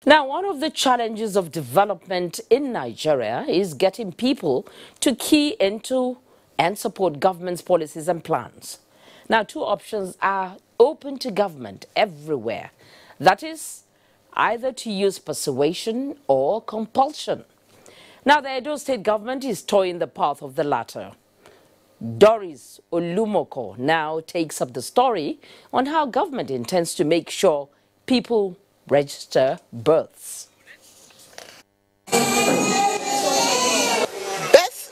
Now, one of the challenges of development in Nigeria is getting people to key into and support government's policies and plans. Now, two options are open to government everywhere. That is, either to use persuasion or compulsion. Now, the Edo state government is toeing the path of the latter. Doris Olumoko now takes up the story on how government intends to make sure people register births. Birth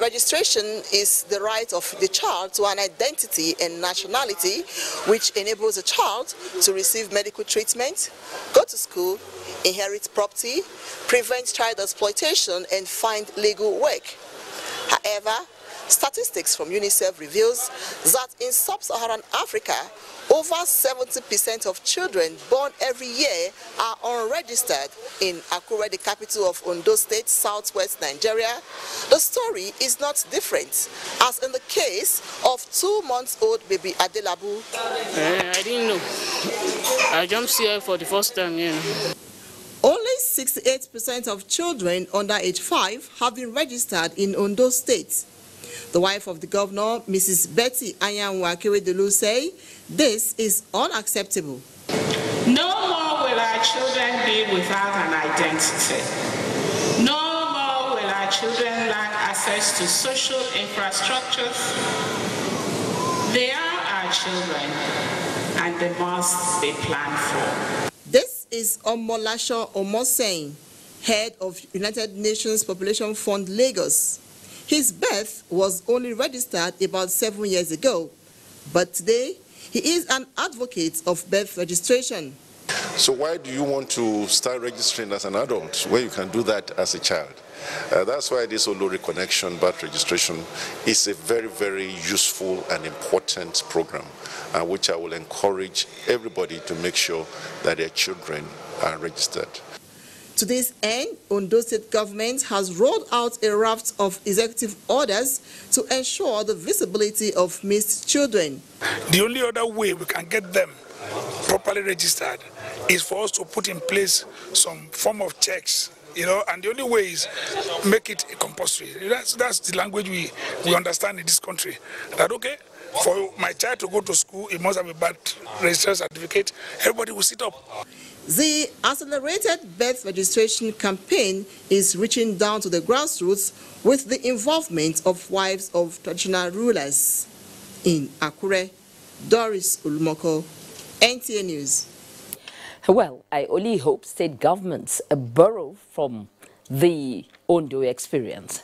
registration is the right of the child to an identity and nationality, which enables a child to receive medical treatment, go to school, inherit property, prevent child exploitation, and find legal work. However, statistics from UNICEF reveals that in sub-Saharan Africa, over 70% of children born every year are unregistered. In Akure, the capital of Ondo State, southwest Nigeria, the story is not different, as in the case of 2-month-old baby Adelabu. I didn't know. I jumped here for the first time, Only 68% of children under age 5 have been registered in Ondo State. The wife of the governor, Mrs. Betty Anyanwu-Akeredolu, say this is unacceptable. No more will our children be without an identity. No more will our children lack access to social infrastructures. They are our children, and they must be planned for. This is Omolasho Omosein, head of United Nations Population Fund Lagos. His birth was only registered about 7 years ago, but today he is an advocate of birth registration. So why do you want to start registering as an adult where you can do that as a child? That's why this Ondo Reconnection birth registration is a very, very useful and important program, which I will encourage everybody to make sure that their children are registered. To this end, Ondo State government has rolled out a raft of executive orders to ensure the visibility of missed children. The only other way we can get them properly registered is for us to put in place some form of checks, and the only way is make it compulsory. That's the language we understand in this country. That, okay, for my child to go to school, he must have a birth registration certificate. Everybody will sit up. The accelerated birth registration campaign is reaching down to the grassroots with the involvement of wives of traditional rulers. In Akure, Doris Olumoko, NTA News. Well, I only hope state governments borrow from the Ondo experience.